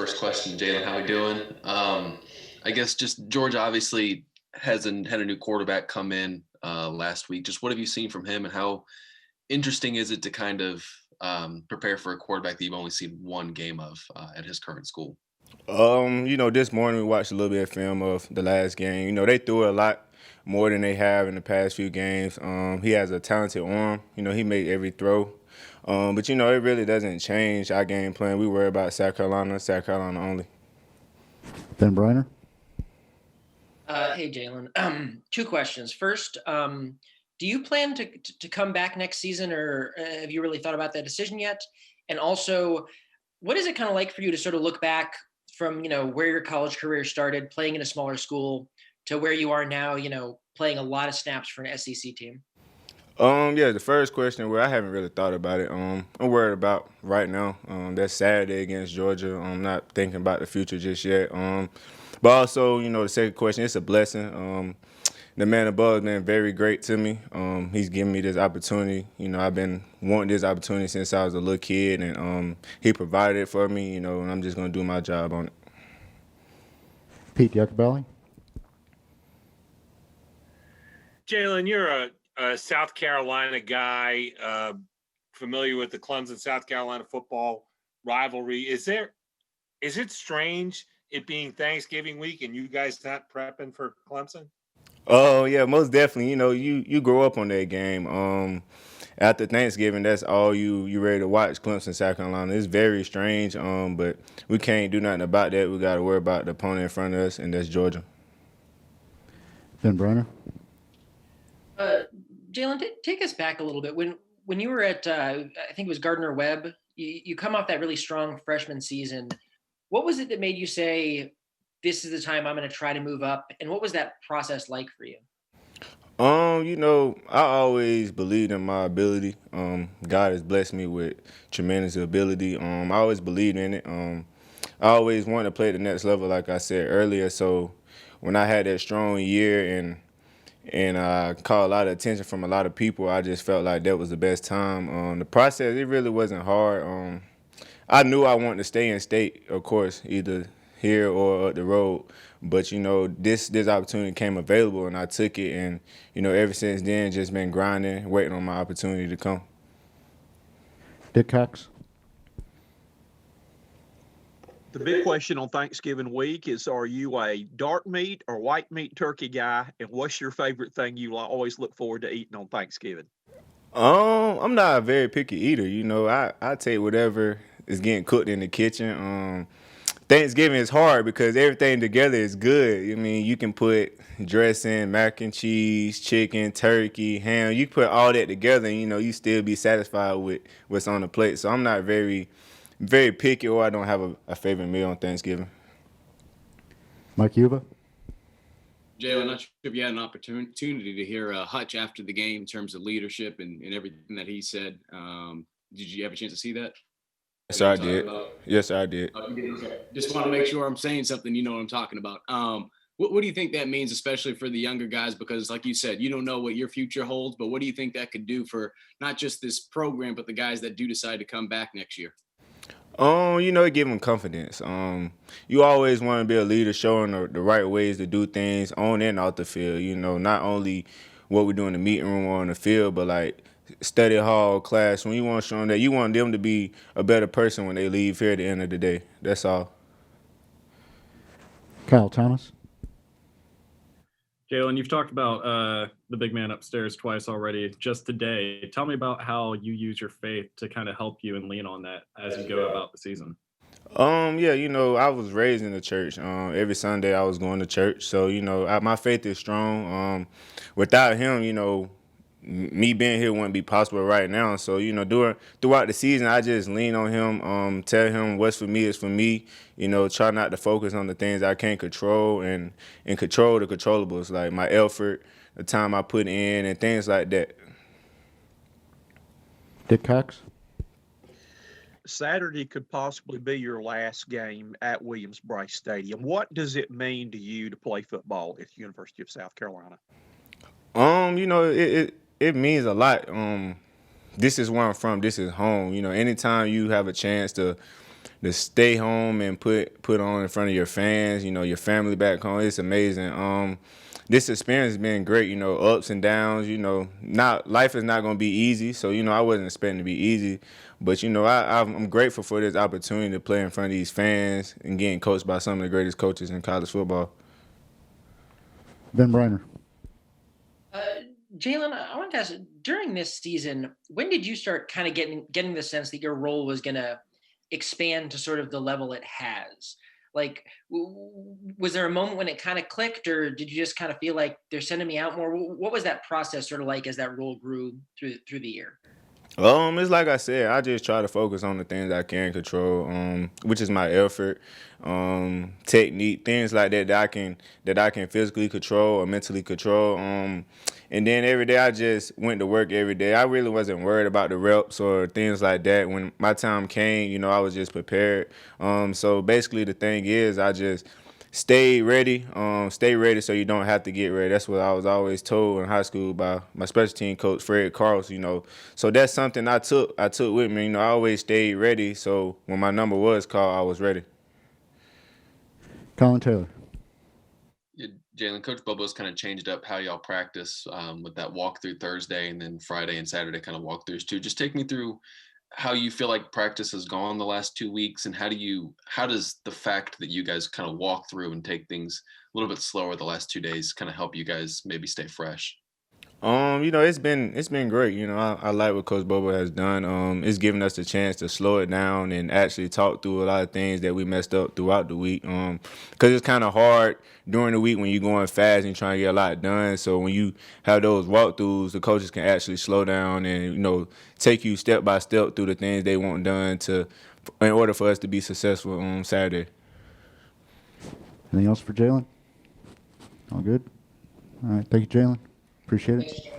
first question. Jaylan, how we doing? I guess just Georgia obviously hasn't had a new quarterback come in last week. Just what have you seen from him, and how interesting is it to kind of prepare for a quarterback that you've only seen one game of at his current school? This morning we watched a little bit of film of the last game. They threw a lot more than they have in the past few games. He has a talented arm. He made every throw. But it really doesn't change our game plan. We worry about South Carolina only. Ben Briner. Hey, Jaylan. Two questions. First, do you plan to come back next season, or have you really thought about that decision yet? And also, what is it kind of like for you to sort of look back from where your college career started, playing in a smaller school, to where you are now, playing a lot of snaps for an SEC team? Yeah, the first question, well, I haven't really thought about it. I'm worried about right now. That's Saturday against Georgia. I'm not thinking about the future just yet. But also, the second question, it's a blessing. The man above has been very great to me. He's given me this opportunity. I've been wanting this opportunity since I was a little kid, and he provided it for me, and I'm just going to do my job on it. Pete Yuckabelli. Jaylan, you're a South Carolina guy, familiar with the Clemson-South Carolina football rivalry. Is it strange it being Thanksgiving week and you guys not prepping for Clemson? Oh yeah, most definitely. You grow up on that game. After Thanksgiving, that's all you ready to watch. Clemson, South Carolina. It's very strange. But we can't do nothing about that. We got to worry about the opponent in front of us, and that's Georgia. Ben Briner. Jaylan, take us back a little bit. When you were at, I think it was Gardner Webb, you come off that really strong freshman season. What was it that made you say, this is the time I'm going to try to move up? And what was that process like for you? I always believed in my ability. God has blessed me with tremendous ability. I always believed in it. I always wanted to play at the next level, like I said earlier. So when I had that strong year and I caught a lot of attention from a lot of people, I just felt like that was the best time. The process, it really wasn't hard. I knew I wanted to stay in state, of course, either here or up the road. But, this opportunity came available, and I took it. And, ever since then, just been grinding, waiting on my opportunity to come. Dick Cox. The big question on Thanksgiving week is, are you a dark meat or white meat turkey guy? And what's your favorite thing you always look forward to eating on Thanksgiving? I'm not a very picky eater. I take whatever is getting cooked in the kitchen. Thanksgiving is hard because everything together is good. I mean, you can put dressing, mac and cheese, chicken, turkey, ham. You put all that together and, you still be satisfied with what's on the plate. So I'm not very, very picky, or I don't have a favorite meal on Thanksgiving. Mike Yuba. Jaylan, I'm not sure if you had an opportunity to hear Hutch after the game in terms of leadership and everything that he said. Did you have a chance to see that? Yes, I did. Yes, I did. Okay. Just want to make sure I'm saying something you know what I'm talking about. What do you think that means, especially for the younger guys? Because like you said, you don't know what your future holds, but what do you think that could do for not just this program, but the guys that do decide to come back next year? It give them confidence. You always want to be a leader, showing the right ways to do things on and off the field. Not only what we do in the meeting room or on the field, but like study hall, classroom. You want to show them that you want them to be a better person when they leave here at the end of the day. That's all. Kyle Thomas. Jaylan, you've talked about the big man upstairs twice already just today. Tell me about how you use your faith to kind of help you and lean on that as you go about the season. Yeah, I was raised in the church. Every Sunday I was going to church. So, my faith is strong. Without him, me being here wouldn't be possible right now. So, throughout the season, I just lean on him, tell him what's for me is for me. Try not to focus on the things I can't control and control the controllables, like my effort, the time I put in, and things like that. Dick Cox. Saturday could possibly be your last game at Williams-Brice Stadium. What does it mean to you to play football at the University of South Carolina? It means a lot. This is where I'm from. This is home. Anytime you have a chance to to stay home and put on in front of your fans, your family back home. It's amazing. This experience has been great, ups and downs, not life is not going to be easy. So, I wasn't expecting to be easy, but, I'm grateful for this opportunity to play in front of these fans and getting coached by some of the greatest coaches in college football. Ben Briner. Jaylan, I want to ask, during this season, when did you start kind of getting the sense that your role was going to expand to sort of the level it has? Like, was there a moment when it kind of clicked, or did you just kind of feel like they're sending me out more? What was that process sort of like as that role grew through the year? It's like I said, I just try to focus on the things I can control, which is my effort, technique, things like that I can physically control or mentally control. And then every day I just went to work every day. I really wasn't worried about the reps or things like that. When my time came, I was just prepared. So basically the thing is I just stay ready so you don't have to get ready. That's what I was always told in high school by my special team coach, Fred Carls. So that's something I took with me. I always stayed ready. So when my number was called, I was ready. Colin Taylor. Yeah, Jaylan, Coach Bobo's kind of changed up how y'all practice with that walkthrough Thursday and then Friday and Saturday kind of walkthroughs too. Just take me through how you feel like practice has gone the last 2 weeks, and how does the fact that you guys kind of walk through and take things a little bit slower the last 2 days kind of help you guys maybe stay fresh? It's been great. I like what Coach Bobo has done. It's given us the chance to slow it down and actually talk through a lot of things that we messed up throughout the week. Because it's kind of hard during the week when you're going fast and you're trying to get a lot done. So when you have those walkthroughs, the coaches can actually slow down and take you step by step through the things they want done in order for us to be successful on Saturday. Anything else for Jaylan? All good? All right. Thank you, Jaylan. Appreciate it.